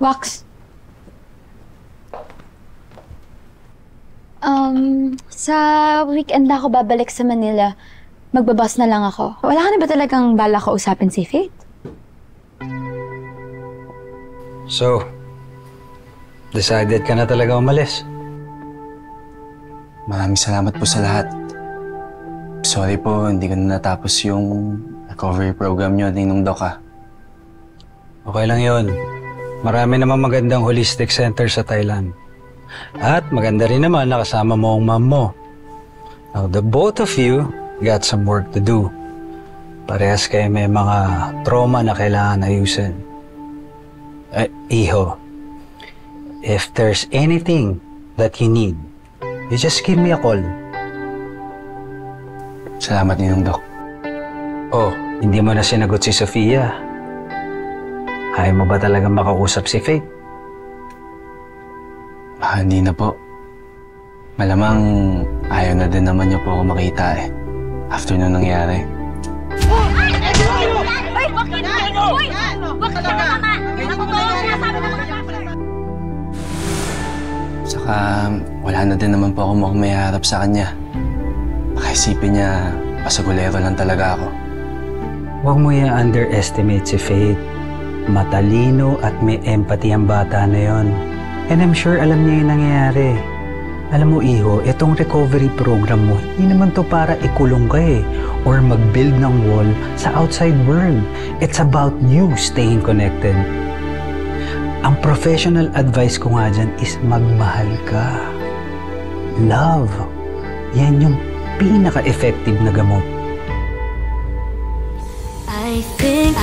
Wax. Sa weekend na ako babalik sa Manila. Magbabas na lang ako. Wala ka na ba talagang bala kausapin si Faith? So, decided ka na talaga umalis? Maraming salamat po sa lahat. Sorry po, hindi ko na natapos yung recovery program nyo, Ninong Doc ah. Okay lang yun. Marami namang magandang holistic center sa Thailand. At maganda rin naman nakasama mo ang mom mo. Now, the both of you got some work to do. Parehas kayo may mga trauma na kailangan ayusin. Iho, if there's anything that you need, you just give me a call. Salamat, Ninong Doc. Oh, hindi mo na sinagot si Sofia. Ayaw mo ba talagang makausap si Faith? Hindi na po. Malamang ayaw na din naman niyo po ako makita eh. After nung nangyari. Saka wala na din naman po ako mukhang may harap sa kanya. Baka isipin niya, pasagulero lang talaga ako. Huwag mo i-underestimate si Faith. Matalino at may empathy ang bata na yon. And I'm sure alam niya yung nangyayari. Alam mo, Iho, itong recovery program mo, hindi naman to para ikulong ka eh, or mag-build ng wall sa outside world. It's about you staying connected. Ang professional advice ko nga dyan is magmahal ka. Love. Yan yung pinaka-effective na gamot. I think